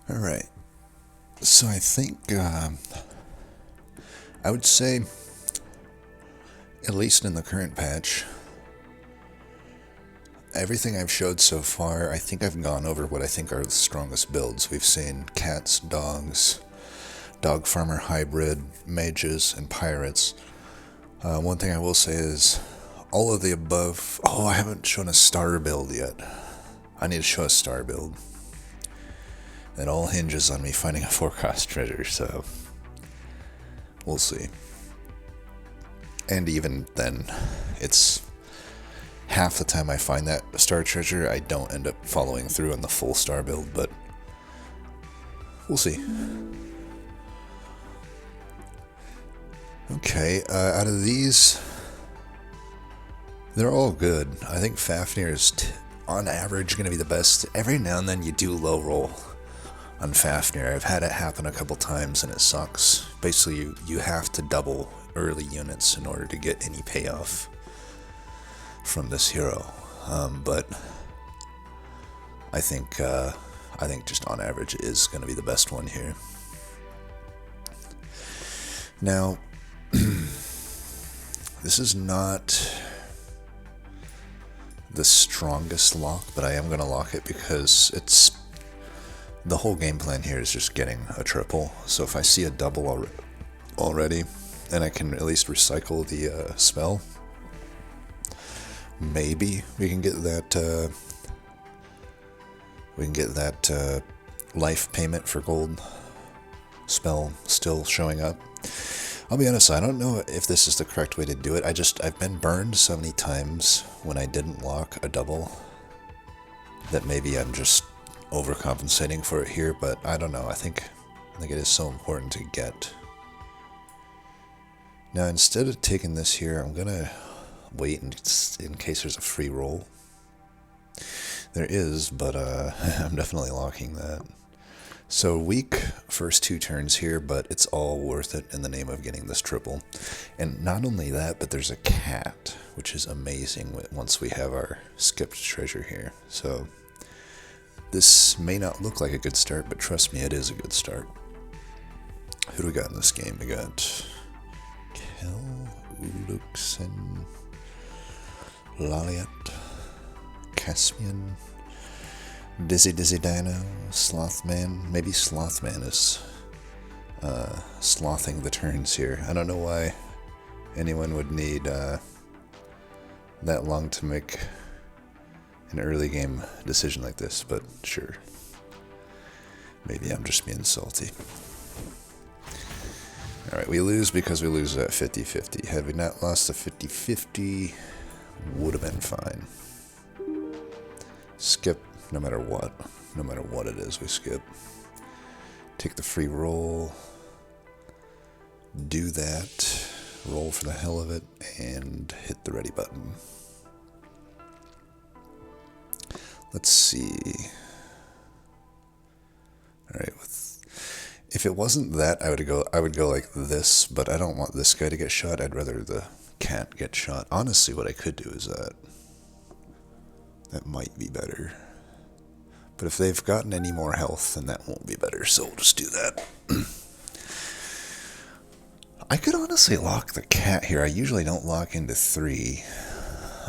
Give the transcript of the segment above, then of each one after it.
Alright, so I think, I would say, at least in the current patch, everything I've showed so far, I think I've gone over what I think are the strongest builds. We've seen cats, dogs, dog farmer hybrid, mages, and pirates. One thing I will say is, all of the above... Oh, I haven't shown a star build yet. I need to show a star build. It all hinges on me finding a forecast treasure, so... we'll see. And even then, it's... half the time I find that star treasure, I don't end up following through on the full star build, but... we'll see. Okay, out of these... they're all good. I think Fafnir is, on average, going to be the best. Every now and then you do low roll on Fafnir. I've had it happen a couple times and it sucks. Basically, you have to double early units in order to get any payoff from this hero. But I think just on average it is going to be the best one here. Now, this is not the strongest lock, but I am going to lock it because it's... the whole game plan here is just getting a triple. So if I see a double already, and I can at least recycle the spell, maybe we can get that life payment for gold spell still showing up. I'll be honest, I don't know if this is the correct way to do it. I've been burned so many times when I didn't lock a double that maybe I'm just overcompensating for it here, but I don't know. I think it is so important to get. Now, instead of taking this here, I'm gonna wait in case there's a free roll. There is, but I'm definitely locking that. So weak first 2 turns here, but it's all worth it in the name of getting this triple. And not only that, but there's a cat, which is amazing once we have our skipped treasure here. So this may not look like a good start, but trust me, it is a good start. Who do we got in this game? We got Kel, Uluksen, Laliat, Caspian, Dizzy Dino, Slothman. Maybe Slothman is slothing the turns here. I don't know why anyone would need that long to make an early game decision like this, but sure. Maybe I'm just being salty. Alright, we lose because we lose at 50-50. Had we not lost the 50-50, would have been fine. Skip no matter what. No matter what it is, we skip. Take the free roll. Do that. Roll for the hell of it. And hit the ready button. Let's see. Alright, if it wasn't that, I would go like this, but I don't want this guy to get shot. I'd rather the cat get shot. Honestly, what I could do is that. That might be better. But if they've gotten any more health, then that won't be better, so we'll just do that. I could honestly lock the cat here. I usually don't lock into 3.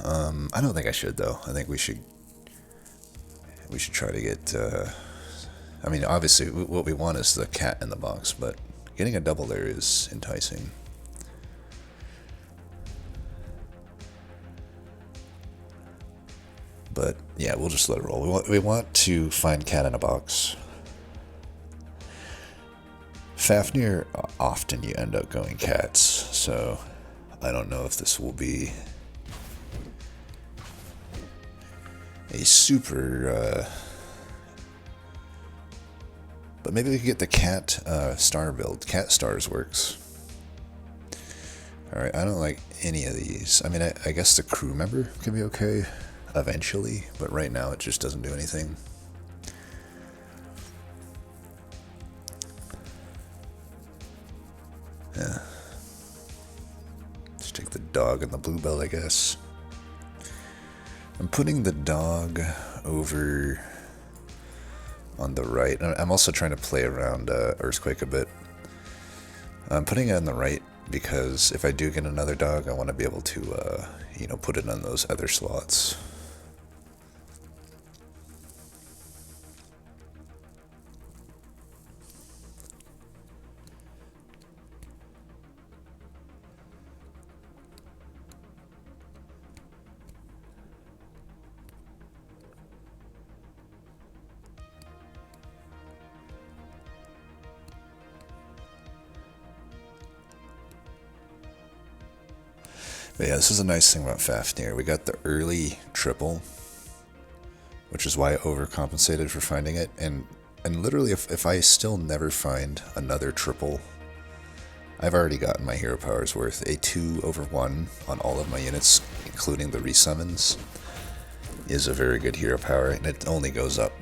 I don't think I should, though. I think we should try to get... I mean, obviously, what we want is the cat in the box, but getting a double there is enticing. But, yeah, we'll just let it roll. We want to find cat in a box. Fafnir, often you end up going cats, so I don't know if this will be a super... but maybe we could get the cat star build. Cat stars works. Alright, I don't like any of these. I mean, I guess the crew member can be okay eventually, but right now it just doesn't do anything. Yeah. Just take the dog and the blue belt, I guess. I'm putting the dog over on the right. I'm also trying to play around Earthquake a bit. I'm putting it on the right because if I do get another dog, I want to be able to, you know, put it on those other slots. But yeah, this is a nice thing about Fafnir. We got the early triple, which is why I overcompensated for finding it. And literally, if I still never find another triple, I've already gotten my hero powers worth. A 2/1 on all of my units, including the resummons, is a very good hero power, and it only goes up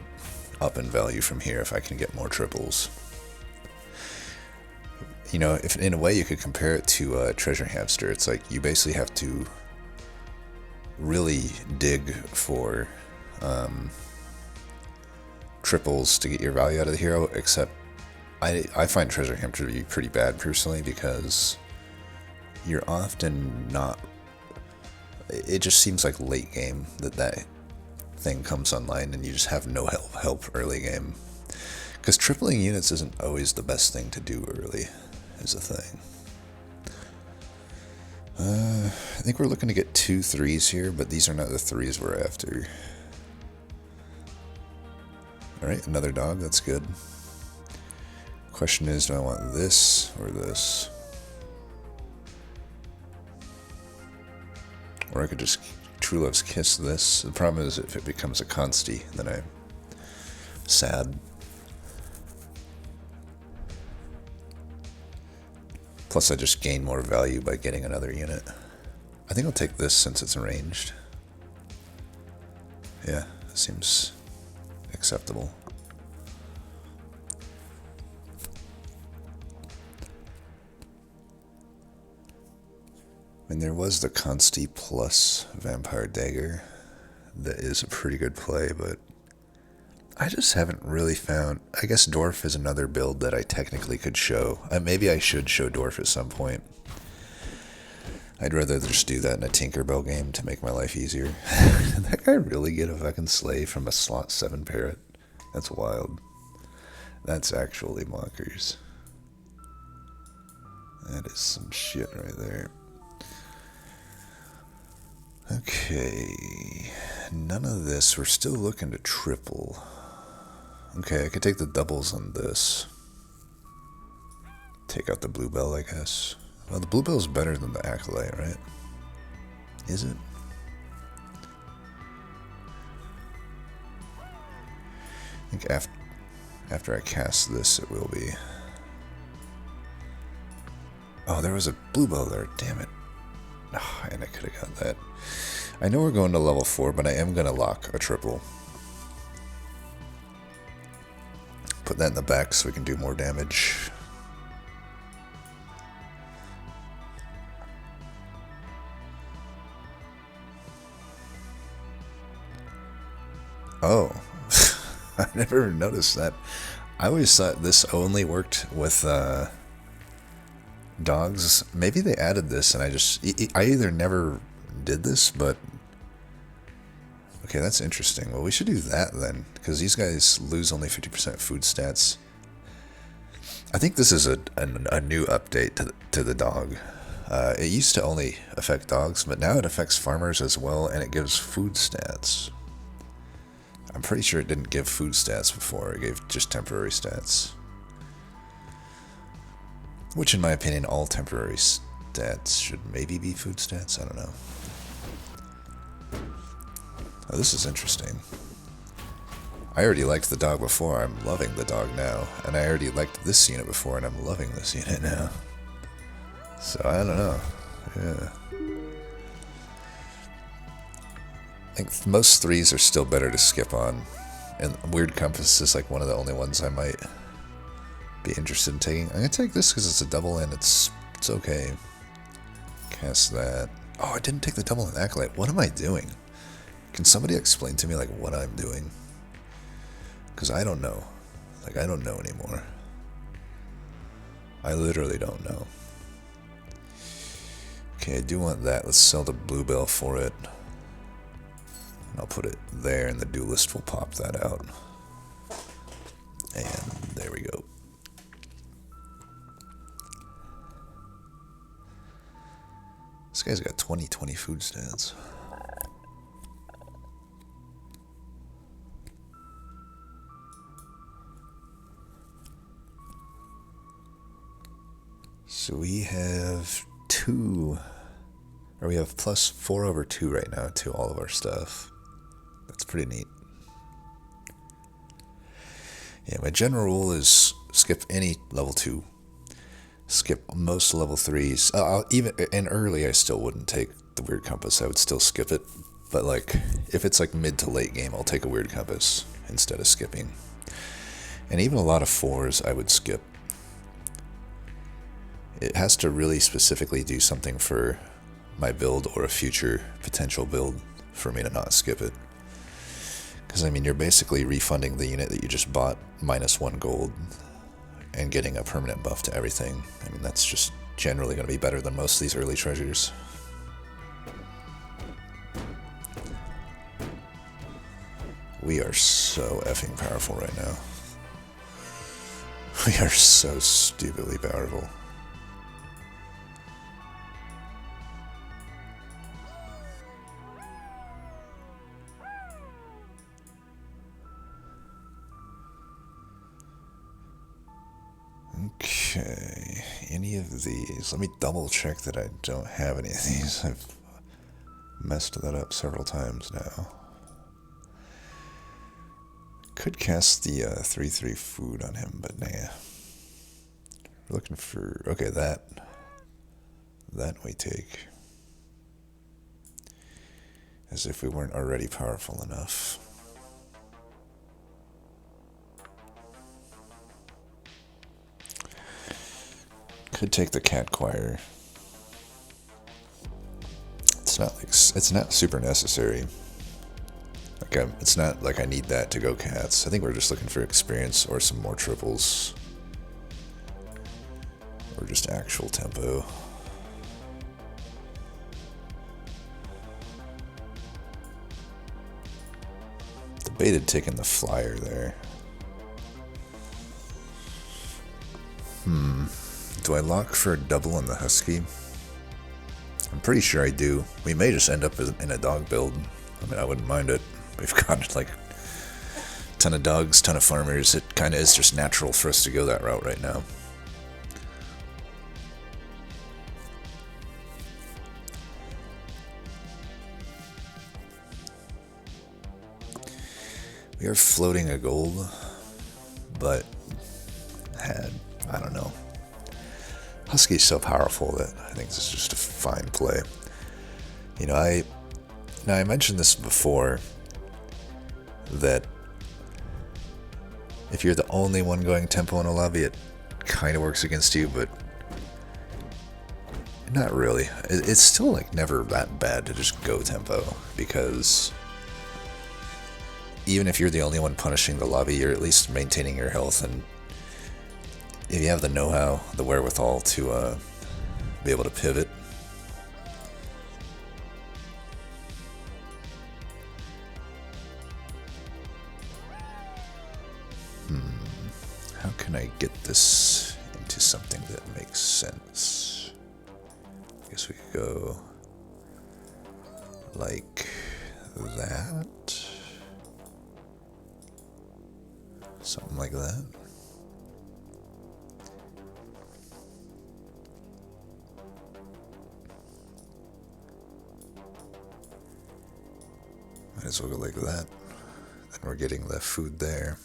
in value from here if I can get more triples. You know, if in a way you could compare it to Treasure Hamster, it's like you basically have to really dig for triples to get your value out of the hero, except I find Treasure Hamster to be pretty bad personally because you're often not... It just seems like late game that thing comes online and you just have no help early game. Because tripling units isn't always the best thing to do early. Is a thing. I think we're looking to get 2 3s here, but these are not the 3s we're after. Alright, another dog, that's good. Question is, do I want this or this? Or I could just True Love's Kiss this. The problem is if it becomes a Consti, then I'm sad. Plus I just gain more value by getting another unit. I think I'll take this since it's ranged. Yeah, seems acceptable. And there was the Consti plus Vampire Dagger. That is a pretty good play, but I just haven't really found... I guess Dwarf is another build that I technically could show. Maybe I should show Dwarf at some point. I'd rather just do that in a Tinkerbell game to make my life easier. Did that guy really get a fucking slay from a slot 7 parrot? That's wild. That's actually bonkers. That is some shit right there. Okay. None of this. We're still looking to triple. Okay, I could take the doubles on this. Take out the Bluebell, I guess. Well, the Bluebell's better than the Acolyte, right? Is it? I think after I cast this, it will be. Oh, there was a Bluebell there. Damn it. Oh, and I could have got that. I know we're going to level 4, but I am going to lock a triple. Put that in the back so we can do more damage. Oh, I never noticed that. I always thought this only worked with dogs. Maybe they added this and I either never did this, but okay, that's interesting. Well, we should do that then, because these guys lose only 50% food stats. I think this is a new update to the dog. It used to only affect dogs, but now it affects farmers as well, and it gives food stats. I'm pretty sure it didn't give food stats before, it gave just temporary stats. Which, in my opinion, all temporary stats should maybe be food stats, I don't know. Oh, this is interesting. I already liked the dog before, I'm loving the dog now. And I already liked this unit before, and I'm loving this unit now. So, I don't know. Yeah. I think most 3s are still better to skip on. And Weird Compass is like one of the only ones I might be interested in taking. I'm going to take this because it's a double and it's okay. Cast that. Oh, I didn't take the double in Acolyte. What am I doing? Can somebody explain to me like what I'm doing? Because I don't know. Like, I don't know anymore. I literally don't know. Okay, I do want that. Let's sell the bluebell for it. And I'll put it there, and the duelist will pop that out. And there we go. This guy's got 20 food stats. So we have 2, or we have plus 4/2 right now to all of our stuff. That's pretty neat. Yeah, my general rule is skip any level 2. Skip most level 3s. Even in early, I still wouldn't take the weird compass. I would still skip it. But like, if it's like mid to late game, I'll take a weird compass instead of skipping. And even a lot of 4s, I would skip. It has to really specifically do something for my build or a future potential build for me to not skip it. Because, I mean, you're basically refunding the unit that you just bought -1 gold and getting a permanent buff to everything. I mean, that's just generally going to be better than most of these early treasures. We are so effing powerful right now. We are so stupidly powerful. Okay, any of these? Let me double check that I don't have any of these. I've messed that up several times now. Could cast the 3/3 food on him, but nah. We're looking for, okay, that we take. As if we weren't already powerful enough. Could take the cat choir. It's not super necessary. Like it's not like I need that to go cats. I think we're just looking for experience or some more triples. Or just actual tempo. Debated taking the flyer there. Do I lock for a double on the husky? I'm pretty sure I do. We may just end up in a dog build. I mean, I wouldn't mind it. We've got like a ton of dogs, ton of farmers. It kind of is just natural for us to go that route right now. We are floating a gold, but I don't know. Husky's so powerful that I think this is just a fine play. You know, I mentioned this before, that if you're the only one going tempo in a lobby, it kind of works against you, but not really. It's still like never that bad to just go tempo, because even if you're the only one punishing the lobby, you're at least maintaining your health, and if you have the know-how, the wherewithal to be able to pivot. How can I get this into something that makes sense? I guess we could go like that. Something like that. Might as well go like that. Then we're getting the food there.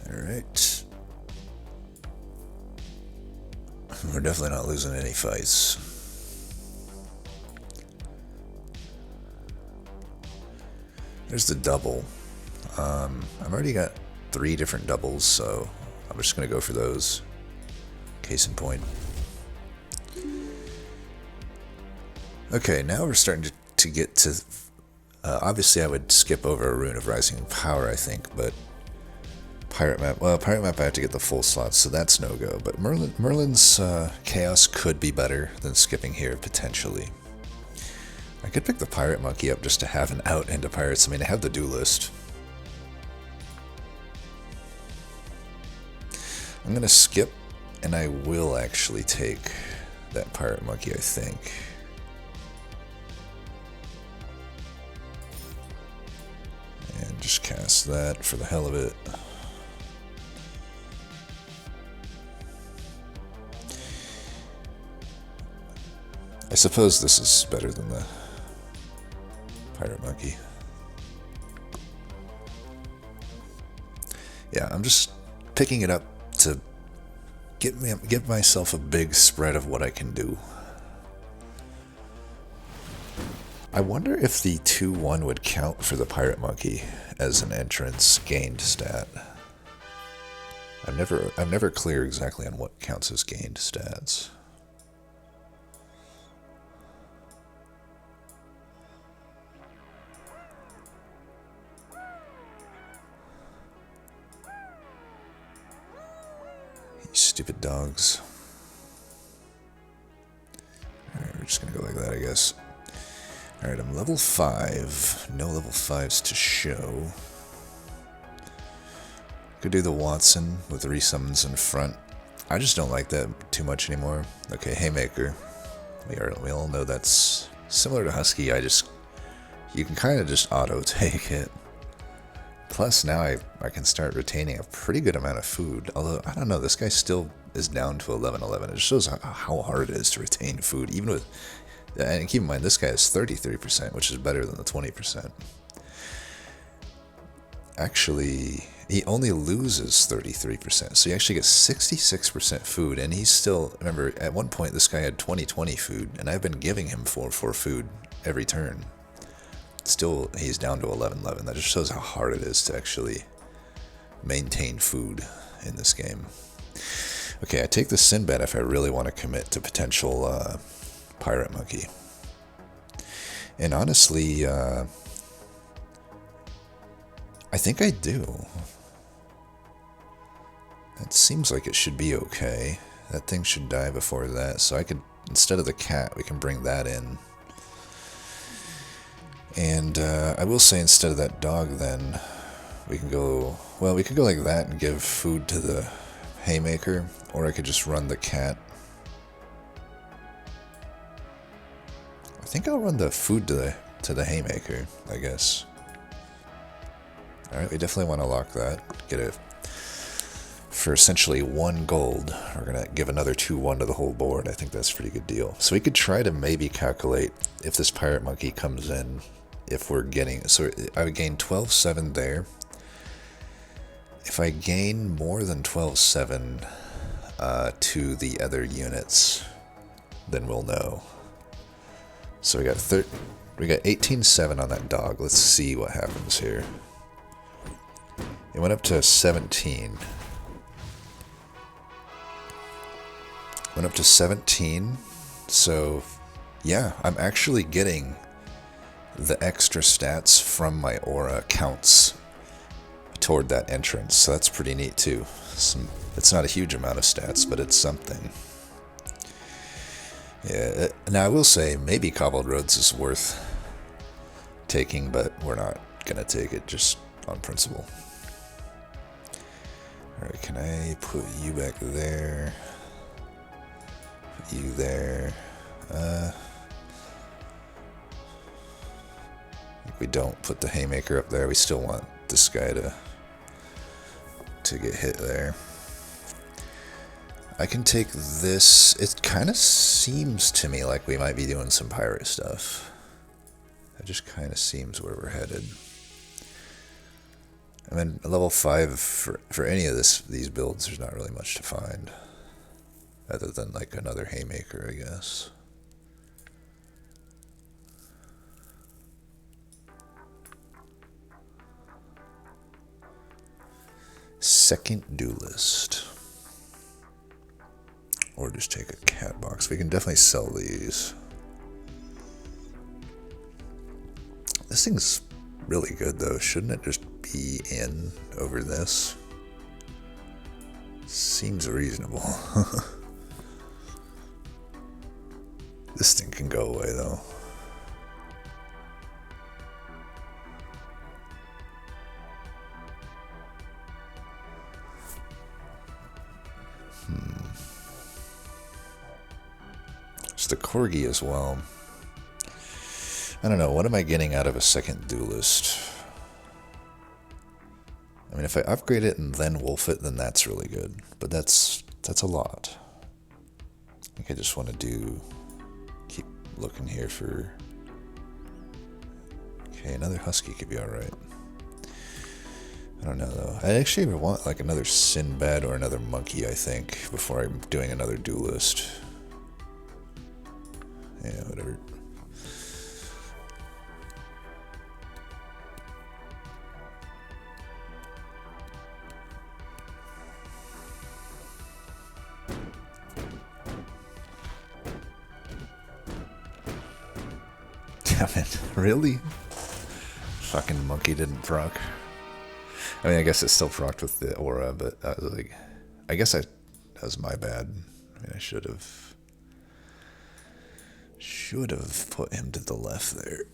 Alright. We're definitely not losing any fights. There's the double. I've already got 3 different doubles, so I'm just going to go for those. Case in point. Okay, now we're starting to get to Obviously, I would skip over a Rune of Rising Power, I think, but Pirate Map, well, Pirate Map I have to get the full slots, so that's no-go. But Merlin's Chaos could be better than skipping here, potentially. I could pick the Pirate Monkey up just to have an out into Pirates. I mean, I have the Duelist. I'm going to skip, and I will actually take that Pirate Monkey, I think. And just cast that for the hell of it. I suppose this is better than the Pirate Monkey. Yeah, I'm just picking it up to give myself a big spread of what I can do. I wonder if the 2-1 would count for the Pirate Monkey as an entrance gained stat. I'm never clear exactly on what counts as gained stats. Stupid dogs. Alright, we're just gonna go like that, I guess. Alright, I'm level 5. No level 5s to show. Could do the Watson with resummons in front. I just don't like that too much anymore. Okay, Haymaker. We all know that's similar to Husky. You can kind of just auto-take it. Plus, now I can start retaining a pretty good amount of food. Although, I don't know, this guy still is down to 1111. It shows how hard it is to retain food, even with... And keep in mind, this guy has 33%, which is better than the 20%. Actually, he only loses 33%, so he actually gets 66% food, and he's still... Remember, at one point, this guy had 20/20 food, and I've been giving him 4/4 food every turn. Still, he's down to 1111. That just shows how hard it is to actually maintain food in this game. Okay, I take the Sinbad if I really want to commit to potential Pirate Monkey. And honestly, I think I do. That seems like it should be okay. That thing should die before that, so I could, instead of the cat, we can bring that in. And I will say, instead of that dog, then we can go, well, we could go like that and give food to the Haymaker, or I could just run the cat. I think I'll run the food to the Haymaker, I guess. Alright, we definitely want to lock that. Get it for essentially 1 gold. We're going to give another 2/1 to the whole board. I think that's a pretty good deal. So we could try to maybe calculate if this Pirate Monkey comes in, if we're getting... So I would gain 12/7 there. If I gain more than 12/7 to the other units, then we'll know. So we got 18/7 on that dog. Let's see what happens here. It went up to 17. Went up to 17. So, yeah, I'm actually getting the extra stats from my aura counts toward that entrance. So that's pretty neat too. It's not a huge amount of stats, but it's something. Yeah, now I will say maybe Cobbled Roads is worth taking, but we're not gonna take it just on principle. Alright, can I put you back there? Put you there. If we don't put the Haymaker up there, we still want this guy to get hit there. I can take this. It kind of seems to me like we might be doing some pirate stuff. It just kind of seems where we're headed. I mean, level 5 for any of these builds, there's not really much to find. Other than like another Haymaker, I guess. Second Duelist. Or just take a cat box. We can definitely sell these. This thing's really good, though. Shouldn't it just be in over this? Seems reasonable. This thing can go away, though. It's the Corgi as well. I don't know, what am I getting out of a second duelist? I mean, if I upgrade it and then wolf it, then that's really good. But that's a lot. I think I just want to keep looking here for... Okay, another husky could be alright. I don't know, though. I actually want, like, another Sinbad or another monkey, I think, before I'm doing another duelist. Yeah, whatever. Damn it, really? Fucking monkey didn't proc. I mean, I guess it still procced with the aura, but I was like, I guess that was my bad. I mean, I should have put him to the left there.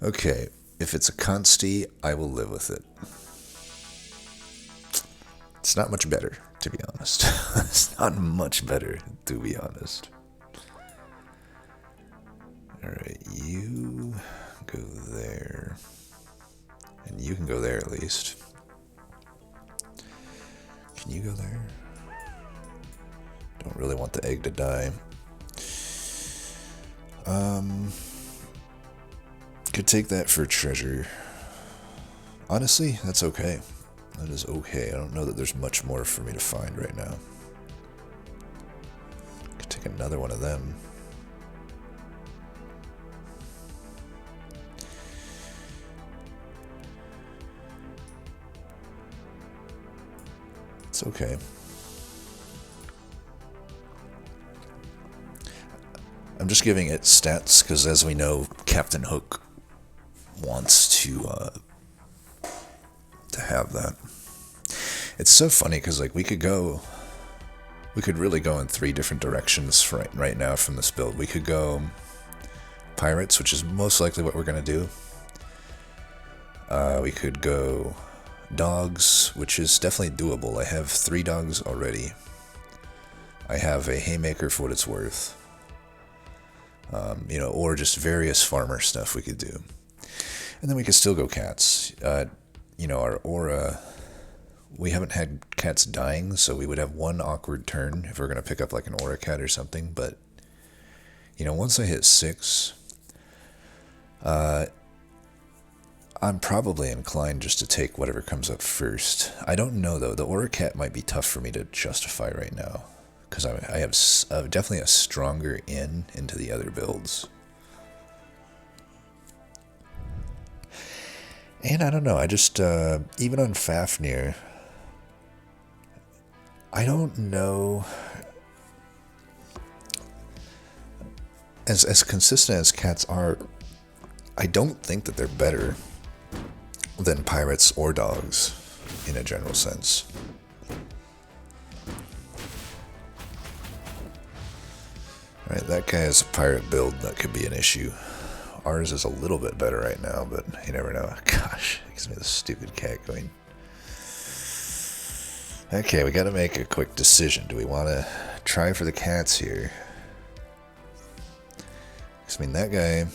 Okay, if it's a consti, I will live with it. It's not much better, to be honest. It's not much better, to be honest. Alright, you go there. And you can go there at least. Can you go there? Don't really want the egg to die. Could take that for treasure. Honestly, that's okay. That is okay. I don't know that there's much more for me to find right now. Could take another one of them. It's okay. I'm just giving it stats because, as we know, Captain Hook wants to have that. It's so funny because, like, we could really go in 3 different directions right now from this build. We could go pirates, which is most likely what we're gonna do. We could go dogs, which is definitely doable. I have 3 dogs already. I have a haymaker for what it's worth. You know, or just various farmer stuff we could do. And then we could still go cats. You know, our aura, we haven't had cats dying, so we would have 1 awkward turn if we're going to pick up like an aura cat or something. But, you know, once I hit 6, I'm probably inclined just to take whatever comes up first. I don't know, though. The aura cat might be tough for me to justify right now, because I have definitely a stronger into the other builds. And I don't know, I just, even on Fafnir, I don't know, as consistent as cats are, I don't think that they're better than pirates or dogs, in a general sense. Alright, that guy has a pirate build, that could be an issue. Ours is a little bit better right now, but you never know. Gosh, it gives me this stupid cat going. Okay, we gotta make a quick decision. Do we want to try for the cats here? Because, I mean, that guy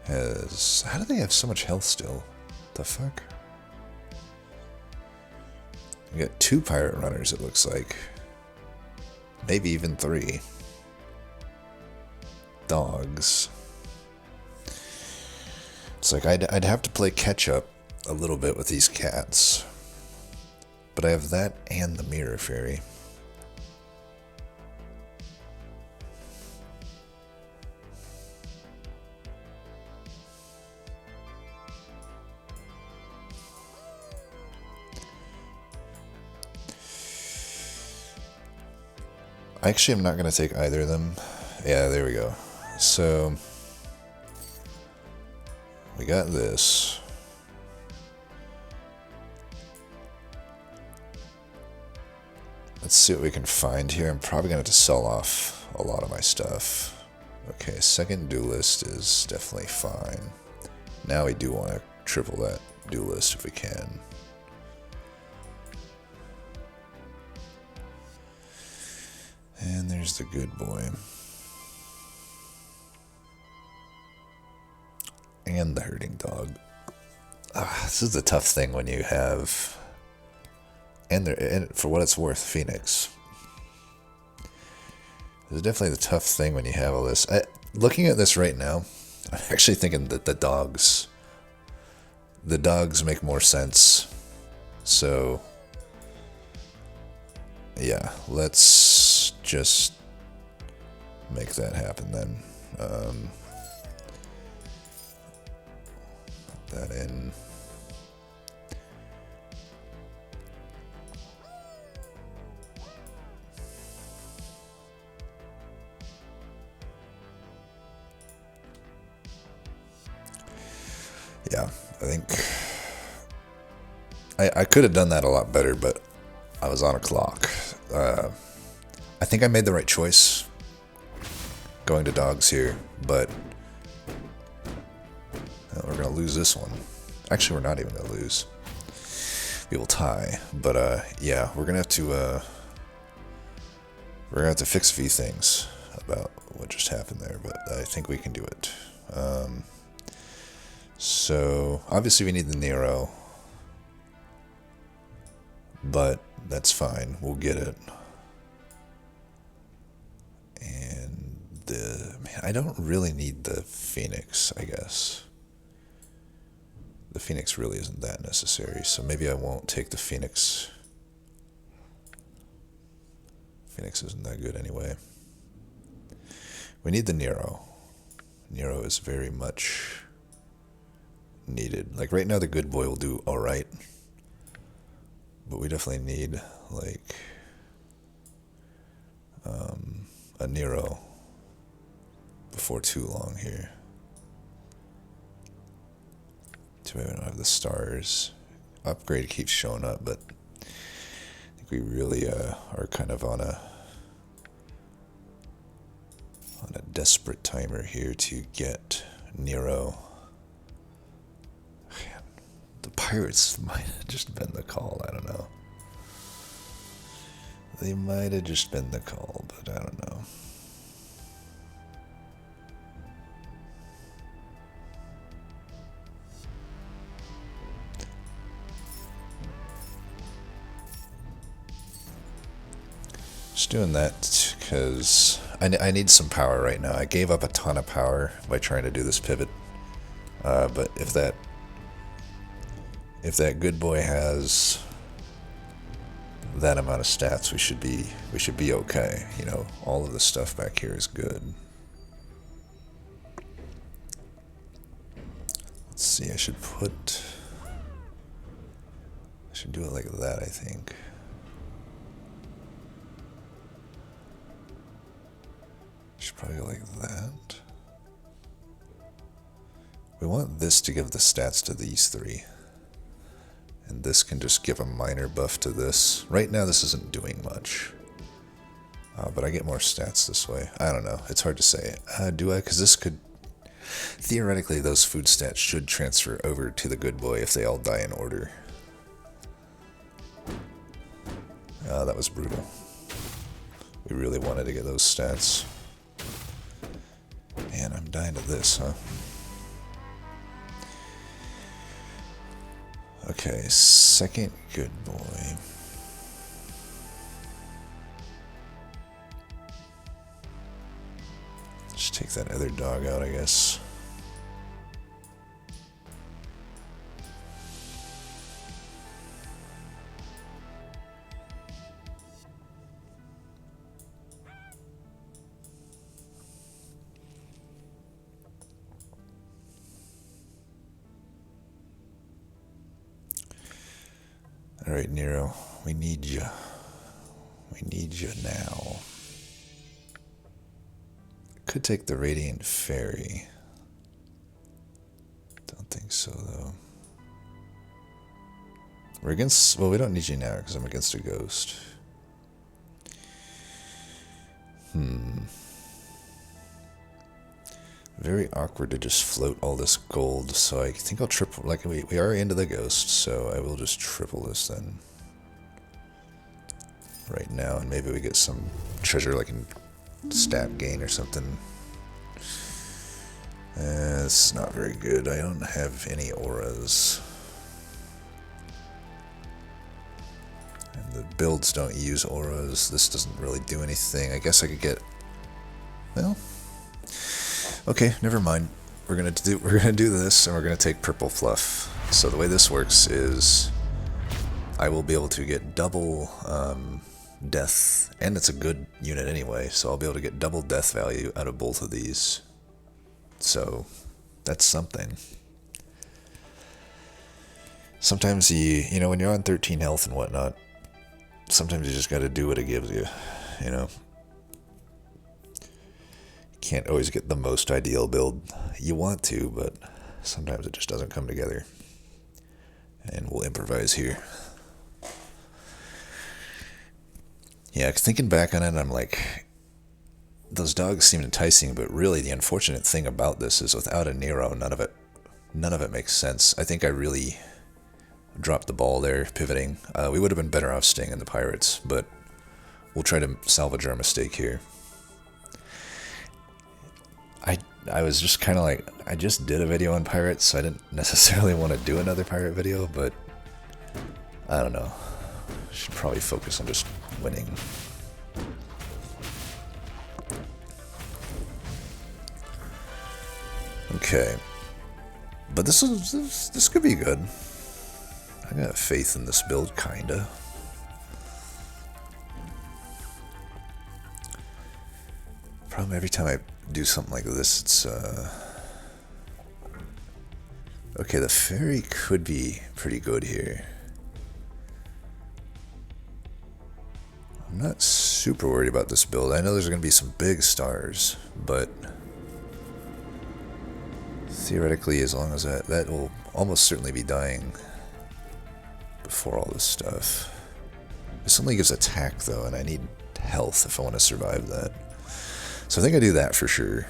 has... How do they have so much health still? The fuck? We got 2 pirate runners, it looks like. Maybe even 3. Dogs. It's like I'd have to play catch up a little bit with these cats. But I have that and the mirror fairy. Actually, I'm not going to take either of them. Yeah, there we go. so we got this. Let's see what we can find here. I'm probably going to have to sell off a lot of my stuff. Okay, second duelist is definitely fine. Now we do want to triple that duelist if we can. And there's the good boy. And the herding dog. This is the tough thing when you have... And for what it's worth, Phoenix. This is definitely the tough thing when you have all this. Looking at this right now, I'm actually thinking that the dogs make more sense. So, yeah, let's just make that happen then. Put that in. Yeah, I think I could have done that a lot better, but I was on a clock. I think I made the right choice going to dogs here, but we're going to lose this one. Actually, we're not even going to lose. We will tie, but yeah, we're going to have to fix a few things about what just happened there, but I think we can do it. So, obviously we need the Nero, but that's fine, we'll get it. And man, I don't really need the Phoenix, I guess. The Phoenix really isn't that necessary, so maybe I won't take the Phoenix. Phoenix isn't that good anyway. We need the Nero. Nero is very much needed. Like right now the good boy will do alright, but we definitely need like a Nero before too long here. Too bad we don't have the stars. Upgrade keeps showing up, but I think we really are kind of on a desperate timer here to get Nero. Man, the pirates might have just been the call, I don't know. They might have just been the call, but I don't know. Just doing that because I need some power right now. I gave up a ton of power by trying to do this pivot. But if that good boy has that amount of stats, we should be okay. You know, all of the stuff back here is good. Let's see, I should do it like that, I think. Should probably go like that. We want this to give the stats to these three. And this can just give a minor buff to this. Right now this isn't doing much. But I get more stats this way. I don't know. It's hard to say. Do I? Because this could... Theoretically, those food stats should transfer over to the good boy if they all die in order. That was brutal. We really wanted to get those stats. Man, I'm dying to this, huh? Okay, second good boy. Just take that other dog out, I guess. All right, Nero, we need you. We need you now. Could take the Radiant Fairy. Don't think so, though. We're against... Well, we don't need you now, because I'm against a ghost. Very awkward to just float all this gold, so I think I'll triple... Like, we are into the ghost, so I will just triple this then. Right now, and maybe we get some treasure, like in stat gain or something. It's not very good. I don't have any auras. And the builds don't use auras. This doesn't really do anything. I guess I could get... Well... Okay, never mind. We're gonna do this, and we're gonna take purple fluff. So the way this works is... I will be able to get double death, and it's a good unit anyway, so I'll be able to get double death value out of both of these. So, that's something. Sometimes you know, when you're on 13 health and whatnot, sometimes you just gotta do what it gives you, you know? You can't always get the most ideal build. You want to, but sometimes it just doesn't come together. And we'll improvise here. Yeah, thinking back on it, I'm like, those dogs seem enticing, but really the unfortunate thing about this is without a Nero, none of it makes sense. I think I really dropped the ball there, pivoting. We would have been better off staying in the Pirates, but we'll try to salvage our mistake here. I was just kind of like, I just did a video on Pirates, so I didn't necessarily want to do another Pirate video, but I don't know. Should probably focus on just winning. Okay, but this could be good. I got faith in this build, kinda. Problem every time I do something like this, it's okay. The fairy could be pretty good here. I'm not super worried about this build. I know there's going to be some big stars, but theoretically, as long as that will almost certainly be dying before all this stuff. This only gives attack, though, and I need health if I want to survive that. So I think I do that for sure.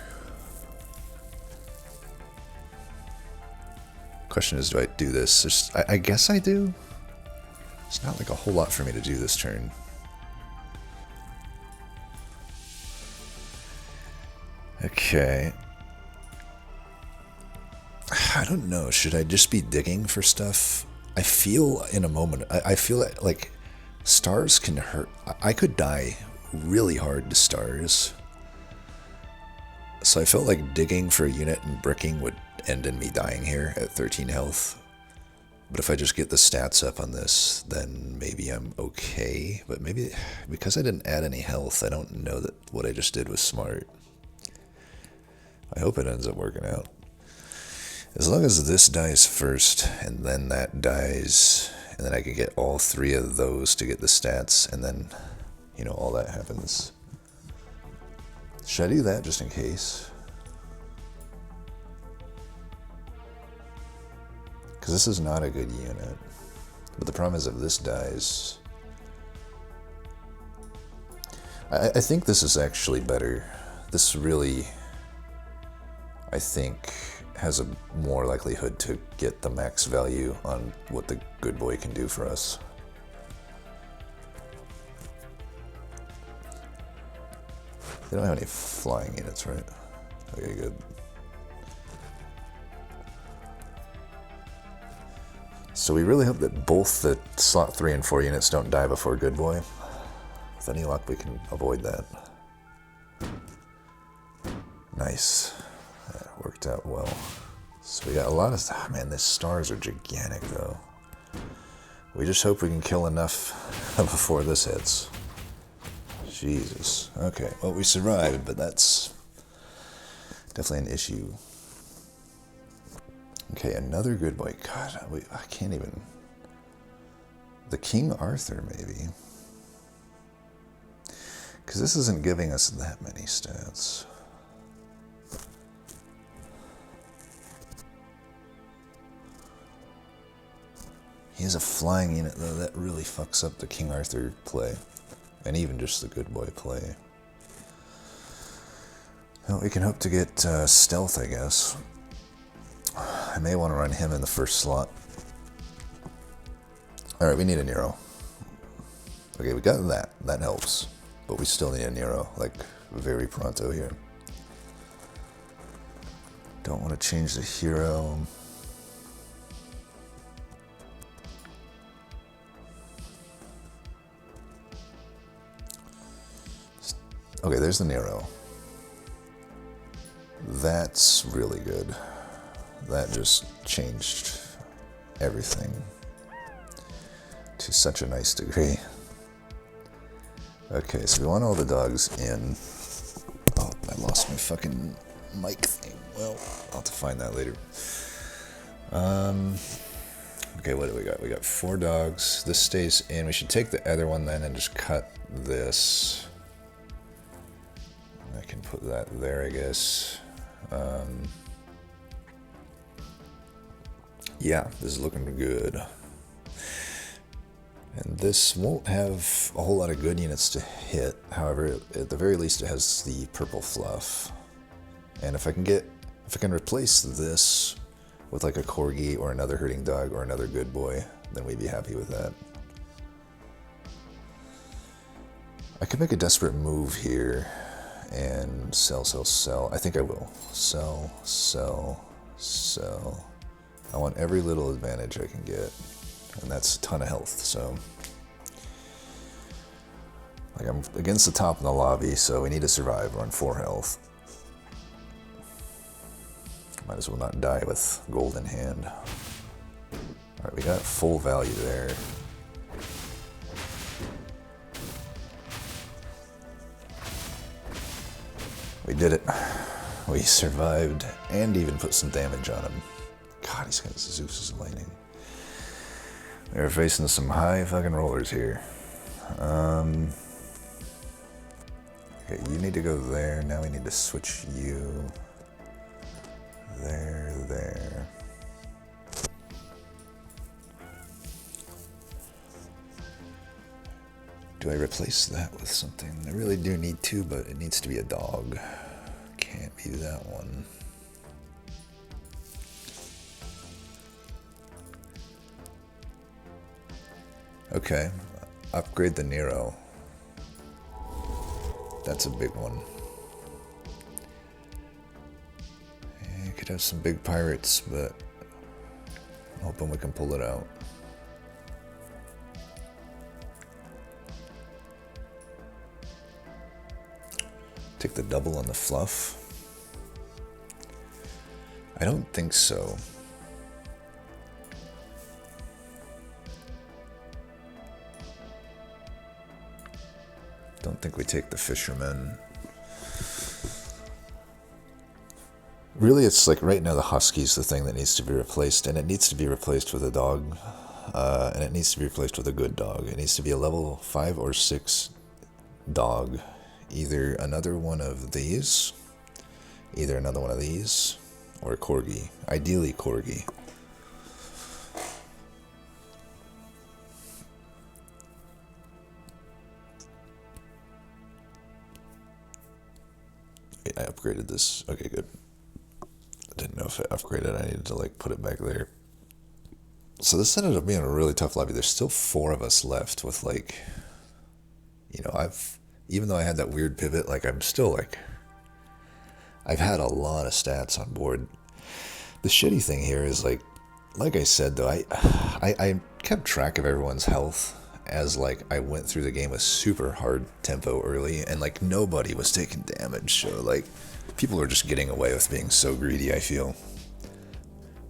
Question is, do I do this? I guess I do. It's not like a whole lot for me to do this turn. Okay. I don't know. Should I just be digging for stuff? I feel in a moment, I feel like stars can hurt. I could die really hard to stars. So I felt like digging for a unit and bricking would end in me dying here at 13 health. But if I just get the stats up on this, then maybe I'm okay. But maybe because I didn't add any health, I don't know that what I just did was smart. I hope it ends up working out. As long as this dies first, and then that dies, and then I can get all three of those to get the stats, and then, you know, all that happens. Should I do that just in case? Because this is not a good unit. But the problem is if this dies... I think this is actually better. This really, I think, has a more likelihood to get the max value on what the good boy can do for us. They don't have any flying units, right? Okay, good. So we really hope that both the slot 3 and 4 units don't die before good boy. With any luck, we can avoid that. Nice. That worked out well. So we got a lot of... Oh man, these stars are gigantic, though. We just hope we can kill enough before this hits. Jesus. Okay, well, we survived, but that's definitely an issue. Okay, another good boy. God, I can't even... The King Arthur, maybe. Because this isn't giving us that many stats. He has a flying unit, though. That really fucks up the King Arthur play. And even just the good boy play. Well, we can hope to get stealth, I guess. I may want to run him in the first slot. Alright, we need a Nero. Okay, we got that. That helps. But we still need a Nero, like, very pronto here. Don't want to change the hero. Okay, there's the Nero. That's really good. That just changed everything to such a nice degree. Okay, so we want all the dogs in. Oh, I lost my fucking mic thing. Well, I'll have to find that later. Okay, what do we got? We got 4 dogs. This stays in. We should take the other one then and just cut this. I can put that there, I guess. Yeah, this is looking good. And this won't have a whole lot of good units to hit. However, at the very least, it has the purple fluff. And if I can replace this with like a corgi or another herding dog or another good boy, then we'd be happy with that. I could make a desperate move here and sell, sell, sell. I think I will. Sell, sell, sell. I want every little advantage I can get. And that's a ton of health, so. Like, I'm against the top in the lobby, so we need to survive. We're on 4 health. Might as well not die with gold in hand. Alright, we got full value there. We did it. We survived and even put some damage on him. God, he's got Zeus's lightning. We're facing some high fucking rollers here. Okay, you need to go there. Now we need to switch you. There. Do I replace that with something? I really do need to, but it needs to be a dog. Can't be that one. Okay, upgrade the Nero. That's a big one. You could have some big pirates, but I'm hoping we can pull it out. Take the double on the fluff. I don't think so. Don't think we take the fisherman. Really, it's like right now the husky's the thing that needs to be replaced, and it needs to be replaced with a dog, and it needs to be replaced with a good dog. It needs to be a level 5 or 6 dog. Either another one of these, or a corgi. Ideally corgi. Wait, I upgraded this. Okay, good. I didn't know if I upgraded. I needed to like put it back there. So this ended up being a really tough lobby. There's still 4 of us left with like, you know, even though I had that weird pivot, like I'm still like, I've had a lot of stats on board. The shitty thing here is like I said though, I kept track of everyone's health as like I went through the game with super hard tempo early, and like nobody was taking damage, so like people are just getting away with being so greedy, I feel,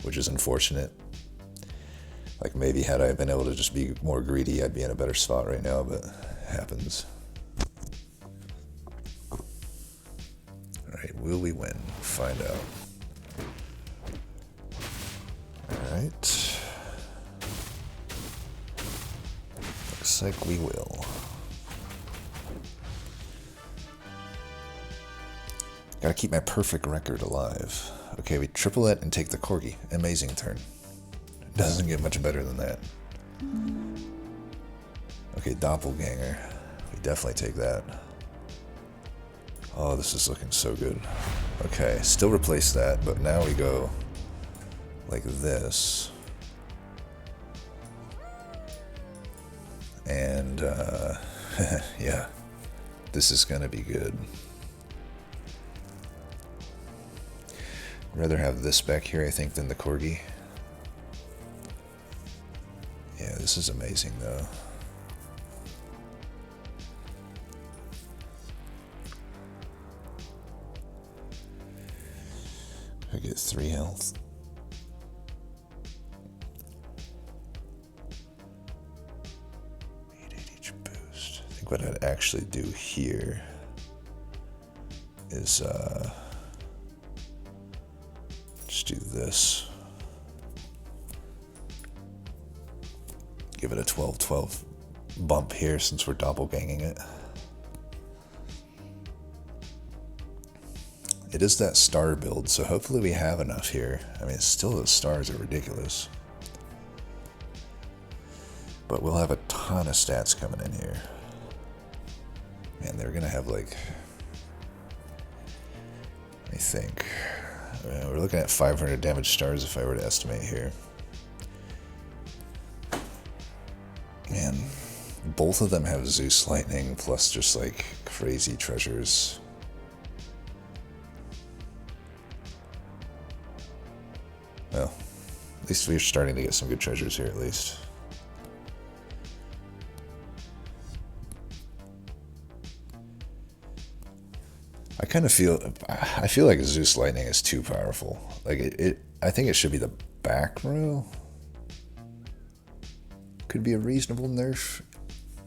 which is unfortunate. Like maybe had I been able to just be more greedy, I'd be in a better spot right now, but it happens. Alright, will we win? Find out. Alright. Looks like we will. Gotta keep my perfect record alive. Okay, we triple it and take the corgi. Amazing turn. Doesn't get much better than that. Okay, Doppelganger. We definitely take that. Oh, this is looking so good. Okay, still replace that, but now we go like this. And, yeah, this is gonna be good. I'd rather have this back here, I think, than the Corgi. Yeah, this is amazing, though. I get 3 health. Each boost. I think what I'd actually do here is just do this. Give it a 12-12 bump here since we're doppelganging it. It is that star build, so hopefully we have enough here. I mean, still the stars are ridiculous. But we'll have a ton of stats coming in here. Man, they're going to have like, I think, we're looking at 500 damage stars if I were to estimate here. Man, both of them have Zeus Lightning plus just like crazy treasures. Well, at least we're starting to get some good treasures here at least. I kind of feel like Zeus Lightning is too powerful. Like I think it should be the back row. Could be a reasonable nerf.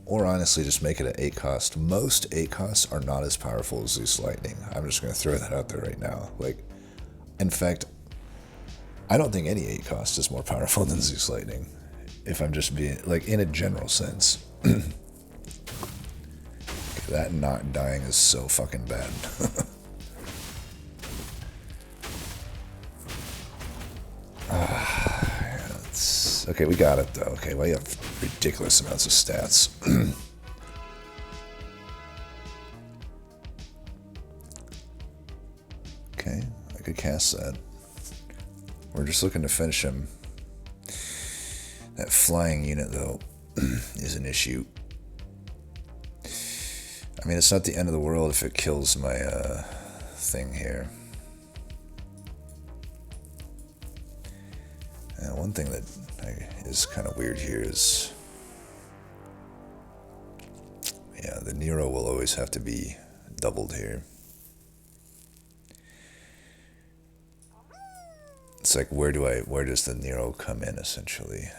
Or honestly, just make it an 8 cost. Most 8 costs are not as powerful as Zeus Lightning. I'm just going to throw that out there right now. Like, in fact, I don't think any 8 cost is more powerful than Zeus Lightning. If I'm just being, like, in a general sense. That not dying is so fucking bad. Okay, we got it though. Okay, well, you have ridiculous amounts of stats. Okay, I could cast that. We're just looking to finish him. That flying unit, though, is an issue. I mean, it's not the end of the world if it kills my thing here. And one thing that is kind of weird here is, yeah, the Nero will always have to be doubled here. It's like, where does the Nero come in, essentially?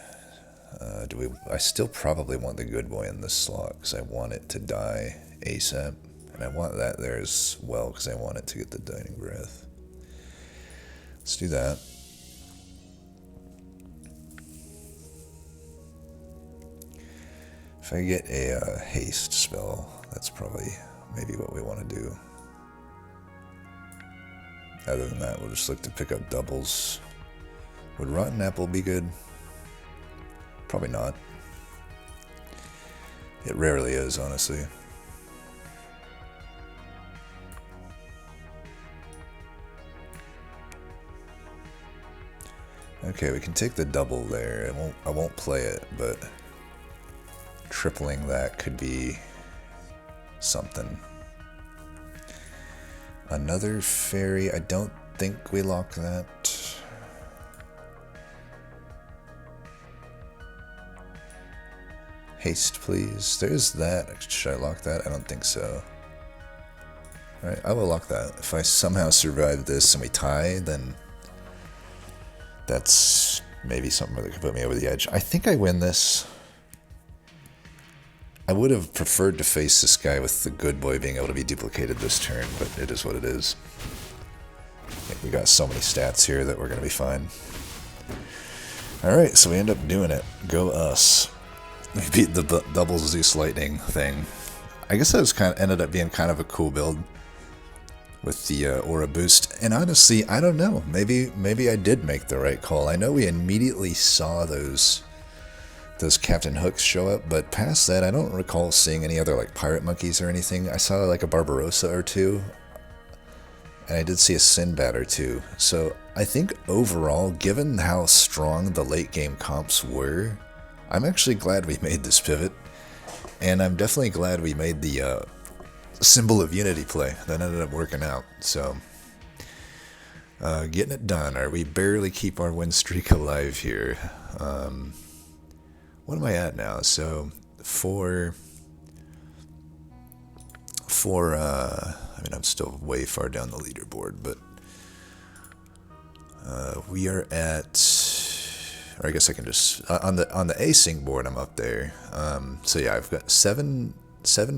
I still probably want the good boy in this slot, because I want it to die ASAP. And I want that there as well, because I want it to get the Dying Breath. Let's do that. If I get a haste spell, that's probably maybe what we want to do. Other than that, we'll just look to pick up doubles. Would Rotten Apple be good? Probably not. It rarely is, honestly. Okay, we can take the double there. I won't play it, but tripling that could be something. Another fairy. I don't think we lock that. Haste, please. There's that. Should I lock that? I don't think so. Alright, I will lock that. If I somehow survive this and we tie, then that's maybe something that could put me over the edge. I think I win this. I would have preferred to face this guy with the good boy being able to be duplicated this turn, but it is what it is. I think we got so many stats here that we're going to be fine. Alright, so we end up doing it. Go us. We beat the double Zeus Lightning thing. I guess that was ended up being kind of a cool build with the aura boost. And honestly, I don't know. Maybe I did make the right call. I know we immediately saw those those Captain Hooks show up, but past that, I don't recall seeing any other like pirate monkeys or anything. I saw like a Barbarossa or two, and I did see a Sinbad or two. So I think overall, given how strong the late game comps were, I'm actually glad we made this pivot, and I'm definitely glad we made the symbol of unity play. That ended up working out. So getting it done. We barely keep our win streak alive here. What am I at now? So I mean, I'm still way far down the leaderboard, but we are at, or I guess I can just on the async board. I'm up there. So yeah, I've got seven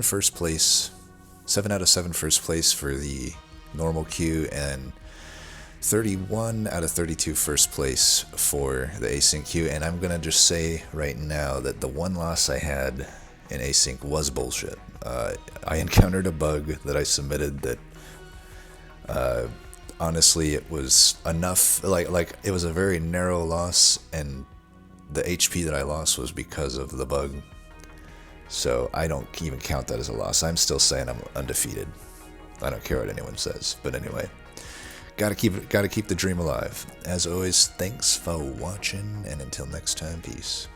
first place, 7 out of 7 first place for the normal queue, and 31 out of 32 first place for the async queue. And I'm gonna just say right now that the one loss I had in async was bullshit. I encountered a bug that I submitted that honestly it was enough, like it was a very narrow loss, and the HP that I lost was because of the bug. So I don't even count that as a loss. I'm still saying I'm undefeated. I don't care what anyone says. But anyway, gotta keep the dream alive. As always, thanks for watching, and until next time, peace.